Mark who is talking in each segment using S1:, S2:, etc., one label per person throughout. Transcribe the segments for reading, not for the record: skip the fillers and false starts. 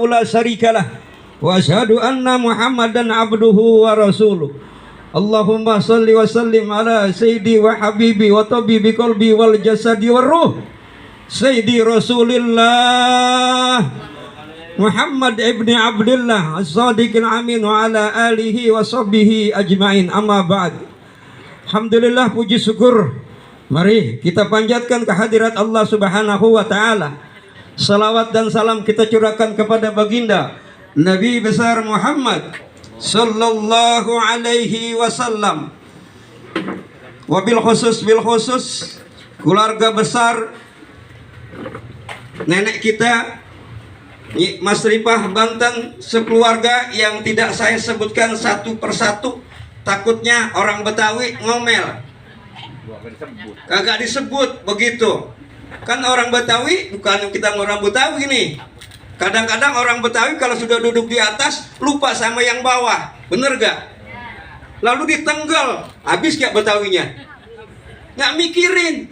S1: La syarikalah wa asyhadu anna Muhammadan abduhu wa rasuluh. Allahumma salli wa sallim ala sayyidi wa habibi wa tabibi qalbi wal jasadi war ruh sayyidi Rasulillah Muhammad ibni Abdullah as-sadiqil amin wa ala alihi wa sahbihi ajmain, amma ba'd. Alhamdulillah, puji syukur mari kita panjatkan kehadirat Allah Subhanahu wa taala. Salawat dan salam kita curahkan kepada baginda Nabi besar Muhammad sallallahu alaihi wasallam. Wabil khusus keluarga besar nenek kita Mas Ripah Banten sekeluarga yang tidak saya sebutkan satu persatu, takutnya orang Betawi ngomel. Kagak disebut begitu. Kan orang Betawi, bukan kita orang Betawi nih. Kadang-kadang orang Betawi kalau sudah duduk di atas lupa sama yang bawah, bener gak? Lalu ditenggal, habis gak Betawinya? Nggak mikirin.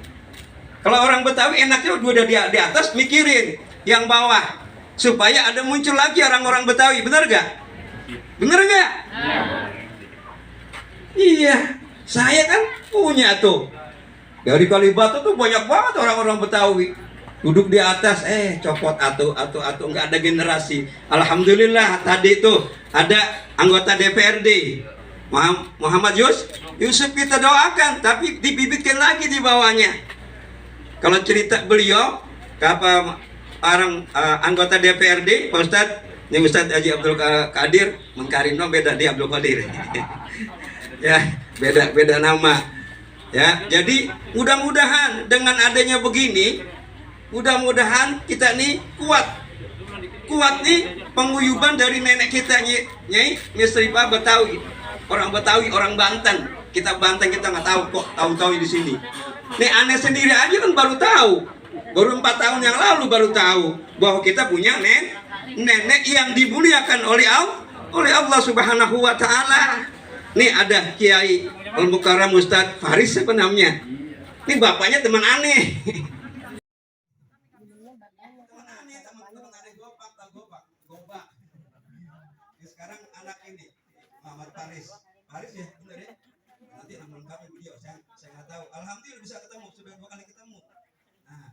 S1: Kalau orang Betawi enaknya udah di atas mikirin yang bawah, supaya ada muncul lagi orang-orang Betawi, bener gak? Bener gak? Iya, saya kan punya tuh. Dari Kalibata tuh banyak banget orang-orang Betawi duduk di atas, copot atu, nggak ada generasi. Alhamdulillah tadi tuh ada anggota DPRD Muhammad Yusuf kita doakan, tapi dibibitkan lagi di bawahnya. Kalau cerita beliau, orang anggota DPRD, Pak Ustadz, ini Ustadz Haji Abdul Qadir, Mengkarino beda di Abdul Qadir, ya beda nama. Ya, jadi mudah-mudahan dengan adanya begini, mudah-mudahan kita nih kuat nih penguyuban dari nenek kita Nyai Miss Ripah Betawi, orang Betawi, orang Banten. Kita Banten kita nggak tahu kok, tahu-tahu di sini. Nih aneh sendiri aja kan baru tahu, baru 4 tahun yang lalu baru tahu bahwa kita punya nenek yang dimuliakan oleh Allah Subhanahu Wa Taala. Nih ada Kiai Al-Mukarram Ustadz Faris apa namanya? Ini bapaknya teman aneh. Teman aneh Gobak. Sekarang anak ini Muhammad Faris ya, benar ya? Nanti nama lengkapnya beliau, saya nggak tahu. Alhamdulillah bisa ketemu, sudah 2 kali ketemu. Nah,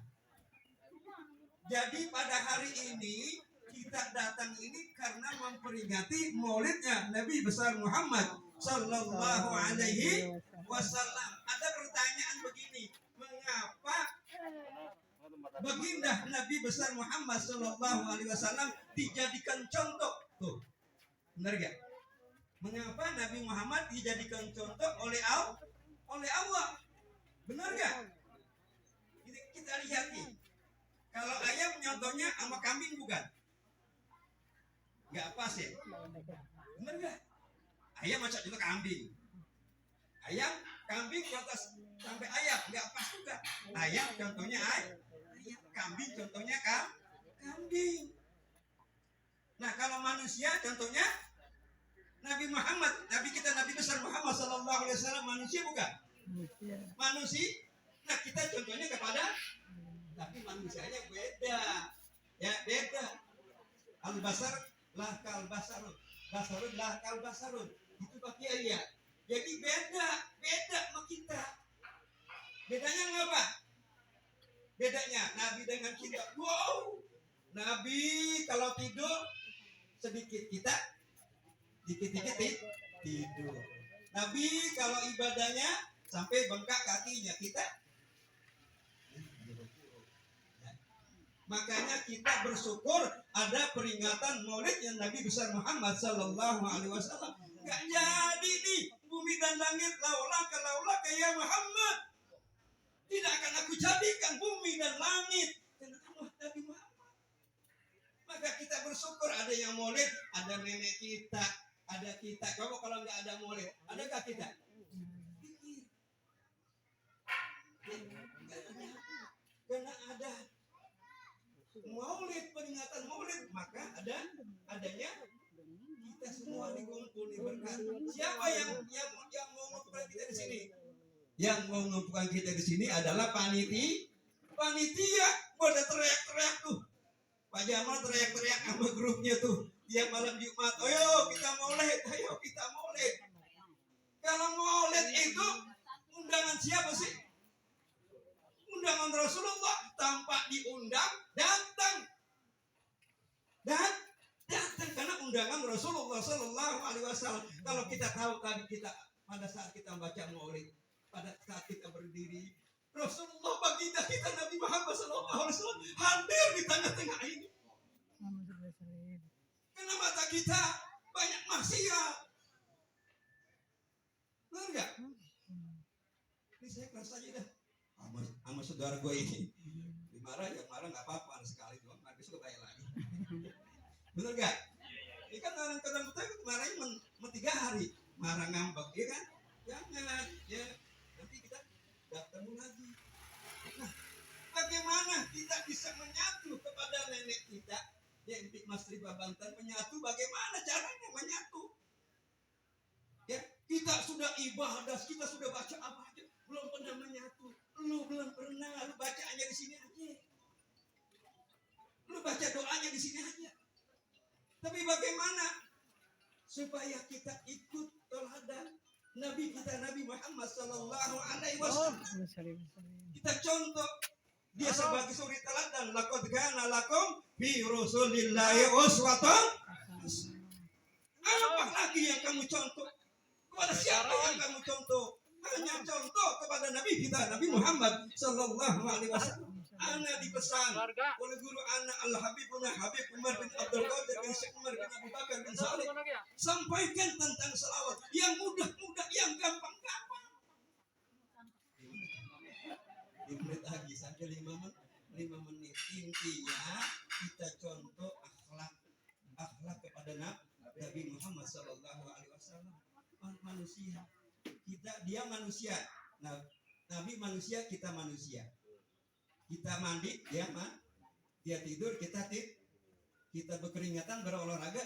S1: jadi pada hari ini kita datang ini karena memperingati maulidnya Nabi besar Muhammad sallallahu alaihi wasallam. Ada pertanyaan begini, mengapa baginda Nabi besar Muhammad sallallahu alaihi wasallam dijadikan contoh? Tuh, benar gak? Mengapa Nabi Muhammad dijadikan contoh oleh Allah? Benar gak? Kita lihat nih. Kalau ayam nyontohnya sama kambing bukan? Gak pas ya? Benar gak? Ayam macam juga kambing. Ayam, kambing contoh sampai ayam nggak pas juga. Ayam contohnya ayam, kambing contohnya kambing. Nah kalau manusia contohnya Nabi Muhammad, Nabi kita Nabi besar Muhammad sallallahu alaihi wasallam manusia bukan? Manusia. Nah kita contohnya kepada, tapi manusianya beda, ya beda. Al-basar lah kal basarun, basarun lah kal basarun. Itu pakai ayat. Jadi beda sama kita. Bedanya apa? Bedanya Nabi dengan kita. Wow. Nabi kalau tidur sedikit, kita dikit-dikit tidur. Nabi kalau ibadahnya sampai bengkak kakinya, kita. Makanya kita bersyukur ada peringatan maulidnya Nabi besar Muhammad sallallahu alaihi wasallam. Gak jadi nih bumi dan langit laulaka ya Muhammad. Tidak akan aku jadikan bumi dan langit karena Nabi Muhammad. Maka kita bersyukur ada yang maulid, ada nenek kita, ada kita. Kalau nggak ada maulid, adakah kita? Karena ada maulid, peringatan maulid, maka adanya kita semua dikumpul di berkat. Siapa yang mau mengumpulkan kita di sini? Yang mau mengumpulkan kita di sini adalah panitia. Pada teriak-teriak tuh. Pak Jamal teriak-teriak sama grupnya tuh. Tiap malam Jumat, ayo kita maulid, ayo kita maulid. Kalau maulid itu undangan siapa sih? Undangan Rasulullah. Tanpa diundang datang karena undangan Rasulullah Sallallahu Alaihi Wasallam. Kalau kita tahu tadi kita pada saat kita membaca maulid, pada saat kita berdiri, Rasulullah baginda kita Nabi Muhammad Sallallahu Alaihi Wasallam hadir di tengah-tengah ini. Karena mata kita banyak maksiat. Benar nggak? Ini saya keras aja dah. Sama saudara gue ini. Dimarah ya marah nggak apa-apa sekali doang. Nanti suka bayar lagi. Benar nggak? Ini kan orang-orang kita marahnya 3 hari. Marah ngambek, ya kan? Jangan, ya. Nanti kita ketemu lagi. Nah, bagaimana kita bisa menyatu kepada nenek kita? Ya, Empik Mas Riba Banten menyatu. Bagaimana caranya menyatu? Ya, kita sudah ibadah, kita sudah baca apa aja, belum pernah menyatu. Lu belum pernah, lu bacaannya di sini aja. Lu baca doanya di sini aja. Tapi bagaimana supaya kita ikut teladan Nabi kita Nabi Muhammad Sallallahu Alaihi Wasallam? Kita contoh dia sebagai suri teladan. Laqad kana lakum fi Rasulillahi uswatun. Apa lagi yang kamu contoh? Kepada siapa yang kamu contoh? Hanya contoh kepada Nabi kita Nabi Muhammad Sallallahu Alaihi Wasallam. Ana dipesan oleh guru ana Al-Habibuna Habib Umar bin Abdul Qadir bin Syekh Umar bin Abu Bakar bin Saleh. Sampaikan tentang selawat yang mudah-mudah, yang gampang-gampang. 5 menit lagi sampai 5 menit. Intinya kita contoh akhlak kepada Nabi Muhammad Sallallahu Alaihi Wasallam. Manusia, dia manusia. Nah, Nabi manusia, kita manusia. Kita mandi, dia tidur, kita berkeringatan, berolahraga,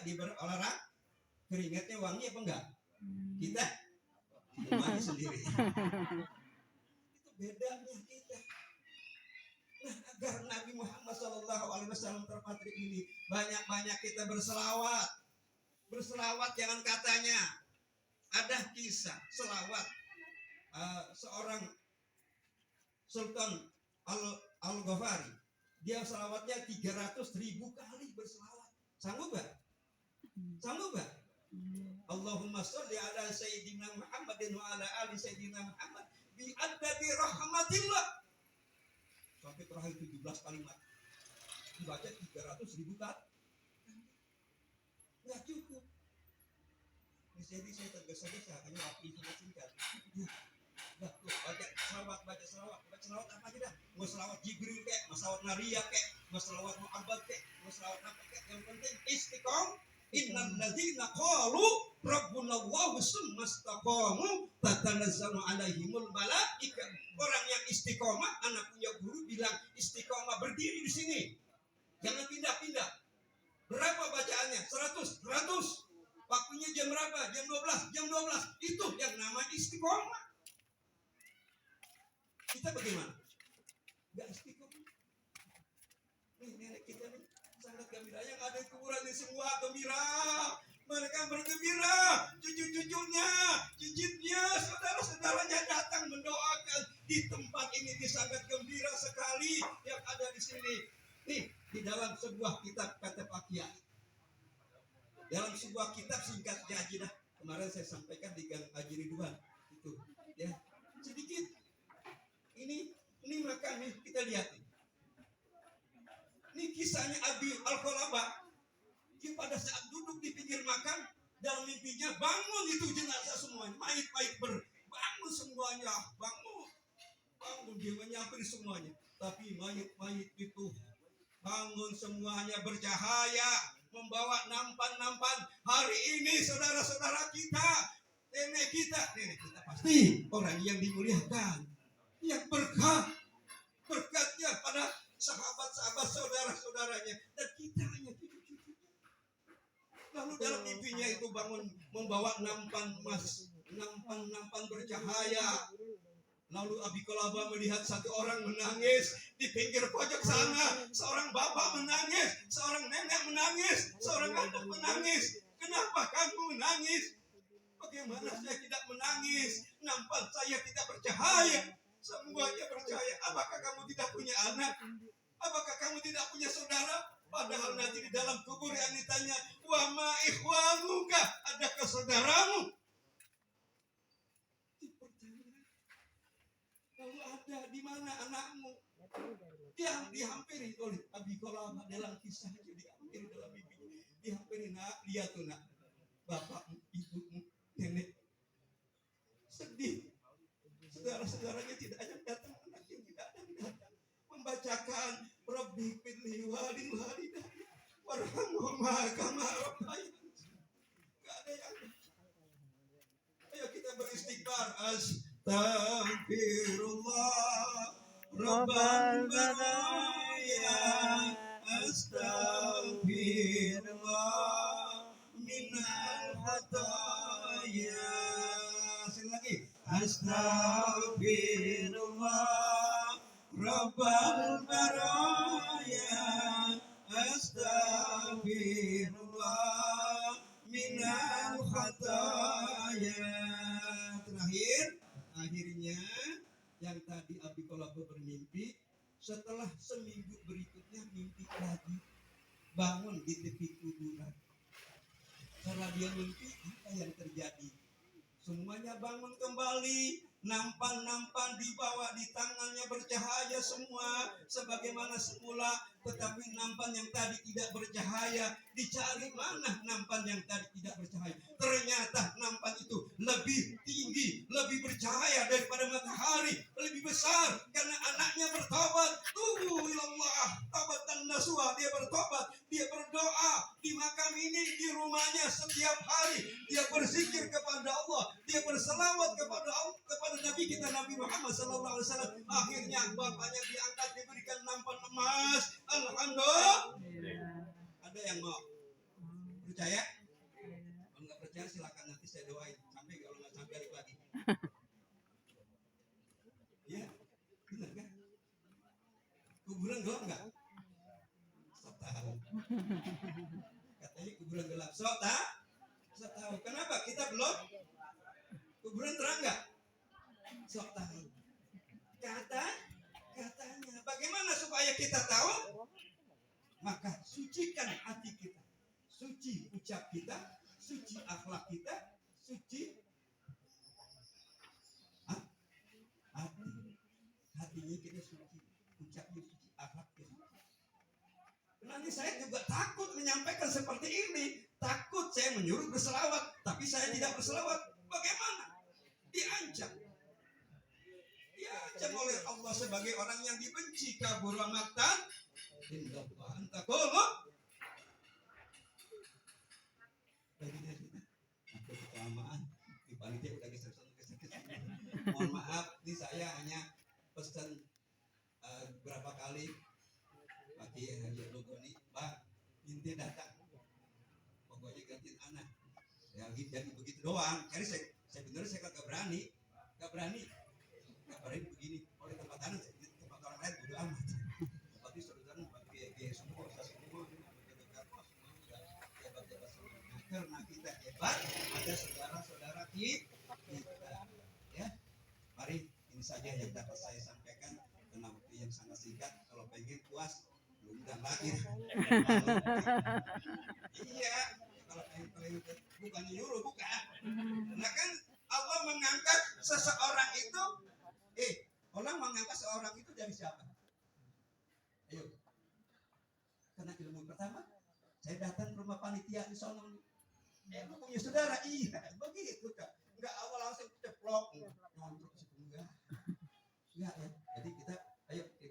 S1: keringatnya wangi apa enggak? Kita mandi sendiri. Itu bedanya kita. Nah, agar Nabi Muhammad SAW terpatrik ini, banyak-banyak kita berselawat. Berselawat jangan katanya. Ada kisah selawat seorang Sultan Al-Ghafari. Dia selawatnya 300.000 kali berselawat. Sanggup gak? Allahumma sholli ala Sayyidina Muhammadin wa ala ali Sayyidina Muhammad bi adadi rahmatillah. Sampai terakhir 17 kalimat. Dibaca 300.000 kali. Nggak cukup. Jadi saya tergesa-gesa hanya waktu sangat singkat. Baca selawat apa aja dah. Mau selawat Jibril kek, mau selawat Maria kek, mau selawat Muhammad kek, mau selawat apa kek. Yang penting istiqom. Innal ladzina qalu rabbuna Allahu tsumma istaqamu tatanazzalu alaihimul malaika. Orang yang istiqomah, anak punya guru bilang istiqomah berdiri di sini. Jangan pindah-pindah. Berapa bacaannya? 100. Waktunya jam berapa? Jam 12. Itu yang namanya istiqomah. Kita bagaimana? Gak istiqomah. Nih nenek kita nih sangat gembira. Yang ada di kuburan ini semua gembira. Mereka bergembira. Cucu-cucunya, cicitnya, saudara-saudaranya datang mendoakan di tempat ini. Sangat gembira sekali yang ada di sini. Nih di dalam sebuah kitab kata Pak Kiai. Dalam sebuah kitab singkat aja dah. Kemarin saya sampaikan di Gang Haji Ridwan itu ya sedikit. Ini makan nih kita lihat. Ini kisahnya Abi Al-Qalabah. Dia pada saat duduk di pinggir makan dalam mimpinya bangun itu jenazah semuanya, mayit-mayit bangun semuanya, bangun dia menyamper semuanya. Tapi mayit-mayit itu bangun semuanya bercahaya, membawa nampan-nampan. Hari ini saudara-saudara kita, nenek kita pasti orang yang dimuliakan, yang berkatnya pada sahabat-sahabat saudara-saudaranya, dan kita hanya cucu-cucu. Lalu dalam mimpinya itu bangun membawa nampan emas, nampan bercahaya. Lalu Abi Qalabah melihat satu orang menangis di pinggir pojok sana. Seorang bapak menangis, seorang nenek menangis, seorang anak menangis. Kenapa kamu menangis? Bagaimana saya tidak menangis? Nampak saya tidak bercahaya. Semuanya bercahaya. Apakah kamu tidak punya anak? Apakah kamu tidak punya saudara? Padahal nanti di dalam kubur yang ditanya, wa ma ikhwanuka, adakah saudaramu? Lalu ada di mana anakmu? Dia dihampiri oleh Abi Qalabah dalam kisahnya, dihampiri dalam mimpinya. Dihampiri, nak, lihat tuh nak, bapakmu, ibumu, nenek sedih. Saudara-saudaranya tidak ada yang datang, anaknya tidak ada yang datang. Membacakan Rabbi pilih walil walidah warhamhuma kama rabbayani. Enggak ada yang. Ayo kita beristighfar. Astagfirullah Rabbal baraya, astagfirullah minal khataya. Sekali lagi. Astagfirullah Rabbal baraya, astagfirullah minal khataya. Terakhir, akhirnya yang tadi Abi Qalabah bermimpi, setelah seminggu berikutnya mimpi lagi, bangun di tepi kuburan. Setelah dia mimpi, apa yang terjadi? Semuanya bangun kembali, nampan-nampan dibawa di tangannya bercahaya semua sebagaimana semula, tetapi nampan yang tadi tidak bercahaya, dicari mana nampan yang tadi tidak bercahaya. Ternyata nampan itu lebih tinggi, lebih bercahaya daripada matahari, lebih besar karena anaknya bertobat. Tubu ilallah taubatan nasuha, dia bertobat, dia berdoa di makam ini, di rumahnya setiap hari, dia berzikir kepada Allah, dia berselawat kepada Allah, kepada Nabi kita Nabi Muhammad SAW. Akhirnya bapaknya diangkat, diberikan nampan emas. Alhamdulillah. Ada yang mau percaya? Kalau nggak percaya silakan, nanti saya doain sampai, kalau nggak sampai balik lagi. Ya, benar kan? Kuburan gelap nggak? Sok tahu. Katanya kuburan gelap. Sok tahu. Kenapa kita belum? Kuburan terang nggak? Sok tahu. Katanya. Bagaimana supaya kita tahu? Maka sucikan hati kita, suci ucap kita, suci akhlak kita, suci hatinya kita suci, ucapnya suci, akhlaknya suci. Nanti saya juga takut menyampaikan seperti ini. Takut saya menyuruh berselawat, tapi saya tidak berselawat. Bagaimana? Diancam oleh Allah sebagai orang yang dibenci. Kabura maqtan indallah an taqulu. Aku kelamaan di panitia udah geser. Mohon maaf, ini saya hanya pesan berapa kali Pak Kiai Haji Lugoni, Pak, inti datang, pokoknya gantiin anak. Ya jadi begitu doang. Jadi saya benar saya kagak berani begini. Kalau di tempat anak, di tempat orang lain bodo amat. Tapi saudara pakai semua karena kita hebat, ada saudara-saudara kita. Ya, mari ini saja yang dapat saya sampaikan karena waktu yang sangat singkat. Kalau pengen puas, belum lagi. Iya, kalau pengen bukan nyuruh, bukan. Nah kan Allah mengangkat seseorang itu, orang mengangkat seorang itu dari siapa? Ayo, karena ilmu pertama, saya datang ke rumah panitia di sana. Lu punya saudara? Iya, begitu kan. Enggak awal langsung ceplok, ngontrol enggak ya. Jadi kita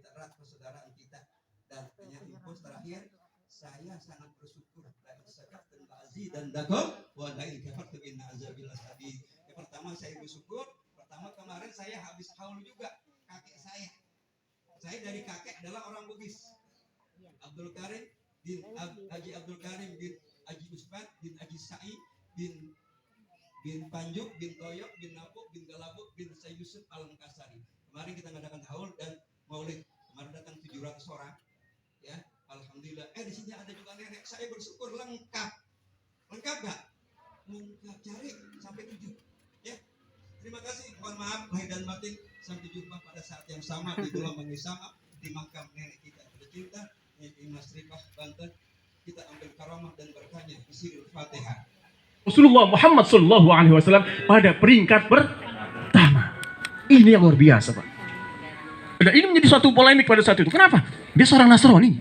S1: erat persaudaraan kita. Dan yang info terakhir, saya sangat bersyukur dari sejak dan dakom wa lain kafartu inna azabillah sadid. Yang pertama saya bersyukur, kemarin saya habis haul juga kakek saya. Saya dari kakek adalah orang Bugis. Abdul Karim bin Haji Abdul Karim bin Haji Usman bin Haji Sa'i bin Panjuk bin Toyok bin Napuk bin Galabuk bin Sayyid Yusuf Al-Mukasari. Kemarin kita ngadakan haul dan maulid. Kemarin datang 700 orang. Ya, alhamdulillah. Di sini ada juga nenek. Saya bersyukur lengkap. Lengkap gak? Lengkap. Cari sampai 7. Ya. Terima kasih. Mohon maaf lahir dan batin. Sampai jumpa pada saat yang sama di gelombang yang sama di makam nenek kita tercinta, yaitu Mas Rifah Banten. Kita ambil karamah dan berkahnya. Bismillahirrahmanirrahim. Fatihah.
S2: Rasulullah Muhammad Sallallahu Alaihi Wasallam pada peringkat pertama. Ini yang luar biasa, Pak. Dan ini menjadi suatu polemik pada saat itu. Kenapa? Dia seorang Nasrani.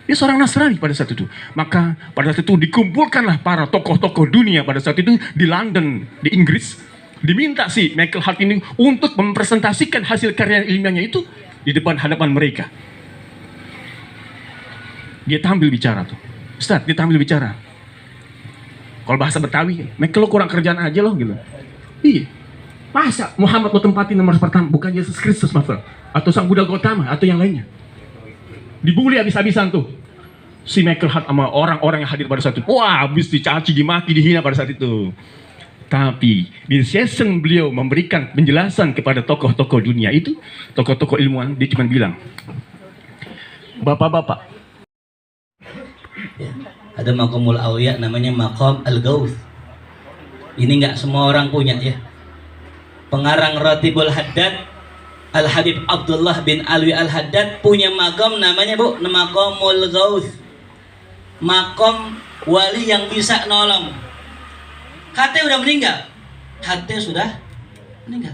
S2: Dia seorang Nasrani pada saat itu. Maka pada saat itu dikumpulkanlah para tokoh-tokoh dunia pada saat itu di London, di Inggris. Diminta si Michael Hart ini untuk mempresentasikan hasil karya ilmiahnya itu di depan hadapan mereka. Dia tampil bicara tuh. Ustaz, dia tampil bicara. Kalau bahasa Betawi, Michael lo kurang kerjaan aja loh gitu. Iya. Masa Muhammad lo tempatin nomor pertama, bukan Yesus Kristus, maaf, atau Sang Buddha Gautama atau yang lainnya. Dibully habis-habisan tuh si Michael Hart sama orang-orang yang hadir pada saat itu. Wah, habis dicaci, dimaki, dihina pada saat itu. Tapi di session beliau memberikan penjelasan kepada tokoh-tokoh dunia itu, tokoh-tokoh ilmuwan, dia cuma bilang, Bapak-bapak,
S3: ada makamul awliya namanya makam al-gauth. Ini nggak semua orang punya ya. Pengarang Ratibul Haddad Al-Habib Abdullah bin Alwi Al-Haddad punya makam namanya Bu, makamul gauth. Makam wali yang bisa nolong. Hati udah meninggal. Hati sudah meninggal.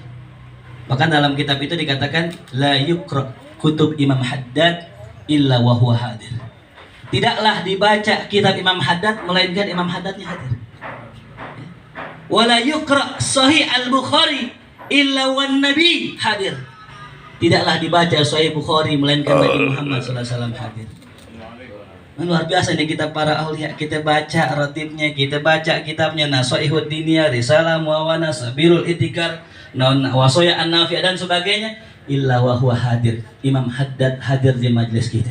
S3: Bahkan dalam kitab itu dikatakan la yukra kutub Imam Haddad illa wa huwa hadir. Tidaklah dibaca kitab Imam Haddad melainkan Imam Haddadnya hadir. Wala yukra sahih al-Bukhari illa wan nabi hadir. Tidaklah dibaca sahih Bukhari melainkan Nabi Muhammad SAW hadir. Luar biasa nih kita para aulia, kita baca ratibnya, kita baca kitabnya Nasaihud Diniyah, Risalah Muawana, Sabirul Itikar, Wasoya An-Nafi' dan sebagainya. Illa wa huwa hadir. Imam Haddad hadir di majelis kita.